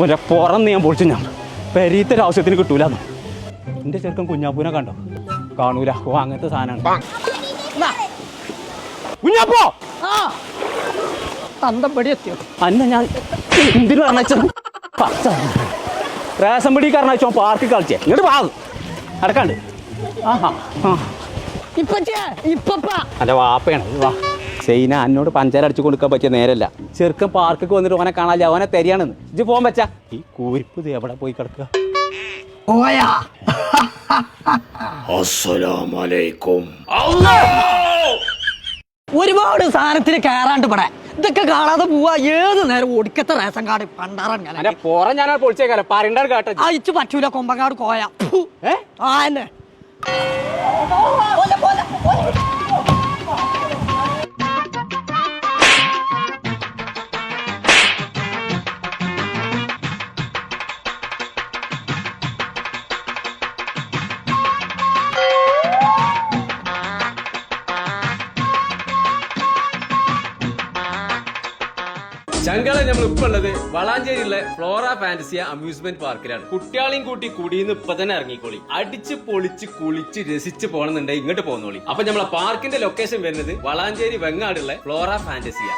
ഒരു പുറന്ന് ഞാൻ പൊളിച്ചു. ഞാൻ പെരീത്തൊരു ആവശ്യത്തിന് കിട്ടൂലെന്ന്. എൻ്റെ ചെറുക്കൻ കുഞ്ഞാപ്പൂനെ കണ്ടോ? കാണൂല. ഓ അങ്ങനത്തെ സാധനമാണ് കുഞ്ഞാപ്പോ. എത്തിയോ അന്ന ഞാൻ എന്തിനു പറഞ്ഞ റേഷൻ പിടി കാരണോ പാർക്കിൽ കളിച്ചേ. ഇങ്ങോട്ട് വാ അടക്കാണ്ട്. ആഹാ അല്ല വാപ്പയാണ്. വാ സൈന എന്നോട് പഞ്ചാര അടിച്ചു കൊടുക്കാൻ പറ്റിയ നേരല്ല. ചെറുക്കൻ പാർക്കൊക്കെ വന്നിട്ട് ഓനെ കാണാല്ലേ, അവനെ തരികയാണെന്ന്. ഇജ്ജ് പോകാൻ പറ്റാ. ഈ കൂരിപ്പ് ഇത് എവിടെ പോയി കിടക്കുക? ഒരുപാട് സാധനത്തിന് കയറാണ്ട് പടേ. ഇതൊക്കെ കാണാതെ പോവാ. ഏത് നേരം ഒടുക്കത്തെ റേഷൻ കാർഡ് പണ്ടാറ ഞാൻ പൊളിച്ചേക്കാലോ. പറയണ്ട കേട്ടോ. അയച്ചു പറ്റൂല. കൊമ്പങ്ങാട് കോയ ആന്നെ ചങ്കള നമ്മളിപ്പോ ഉള്ളത് വളാഞ്ചേരിയിലെ ഫ്ലോറ ഫാന്റസിയ അമ്യൂസ്മെന്റ് പാർക്കിലാണ്. കുട്ടികളെയും കൂട്ടി കുടിയിന്ന് ഇപ്പൊ തന്നെ ഇറങ്ങിക്കോളി. അടിച്ച് പൊളിച്ച് കുളിച്ച് രസിച്ച് പോകണമെന്നുണ്ടെങ്കിൽ ഇങ്ങോട്ട് പോന്നോളി. അപ്പൊ നമ്മളെ പാർക്കിന്റെ ലൊക്കേഷൻ വരുന്നത് വളാഞ്ചേരി വെങ്ങാടുള്ള ഫ്ലോറ ഫാന്റസിയ.